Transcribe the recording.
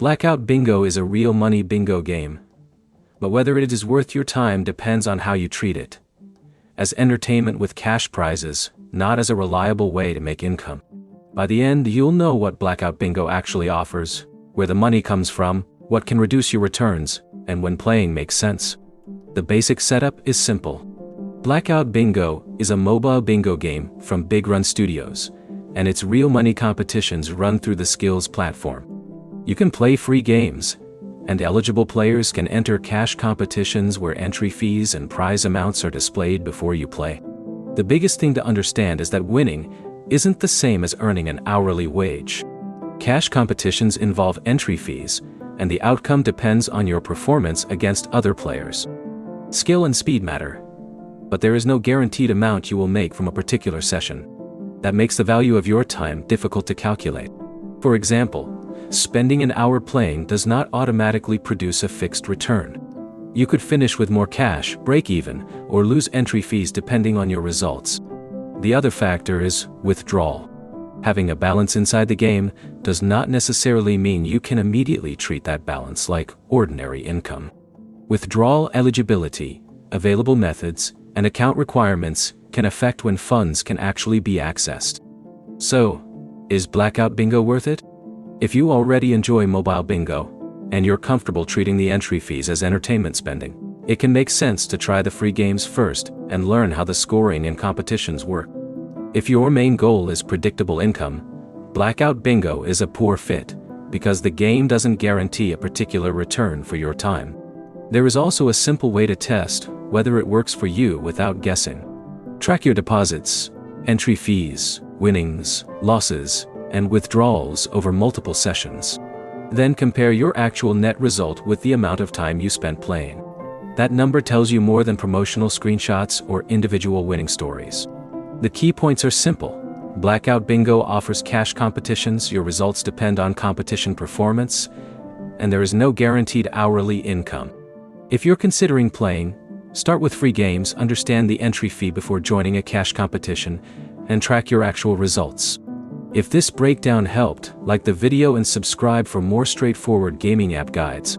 Blackout Bingo is a real money bingo game, but whether it is worth your time depends on how you treat it. As entertainment with cash prizes, not as a reliable way to make income. By the end, you'll know what Blackout Bingo actually offers, where the money comes from, what can reduce your returns, and when playing makes sense. The basic setup is simple. Blackout Bingo is a mobile bingo game from Big Run Studios, and its real money competitions run through the Skills platform. You can play free games, and eligible players can enter cash competitions where entry fees and prize amounts are displayed before you play. The biggest thing to understand is that winning isn't the same as earning an hourly wage. Cash competitions involve entry fees, and the outcome depends on your performance against other players. Skill and speed matter, but there is no guaranteed amount you will make from a particular session. That makes the value of your time difficult to calculate. For example, spending an hour playing does not automatically produce a fixed return. You could finish with more cash, break even, or lose entry fees depending on your results. The other factor is withdrawal. Having a balance inside the game does not necessarily mean you can immediately treat that balance like ordinary income. Withdrawal eligibility, available methods, and account requirements can affect when funds can actually be accessed. So, is Blackout Bingo worth it? If you already enjoy mobile bingo, and you're comfortable treating the entry fees as entertainment spending, it can make sense to try the free games first and learn how the scoring and competitions work. If your main goal is predictable income, Blackout Bingo is a poor fit, because the game doesn't guarantee a particular return for your time. There is also a simple way to test whether it works for you without guessing. Track your deposits, entry fees, winnings, losses, and withdrawals over multiple sessions. Then compare your actual net result with the amount of time you spent playing. That number tells you more than promotional screenshots or individual winning stories. The key points are simple. Blackout Bingo offers cash competitions, your results depend on competition performance, and there is no guaranteed hourly income. If you're considering playing, start with free games, understand the entry fee before joining a cash competition, and track your actual results. If this breakdown helped, like the video and subscribe for more straightforward gaming app guides.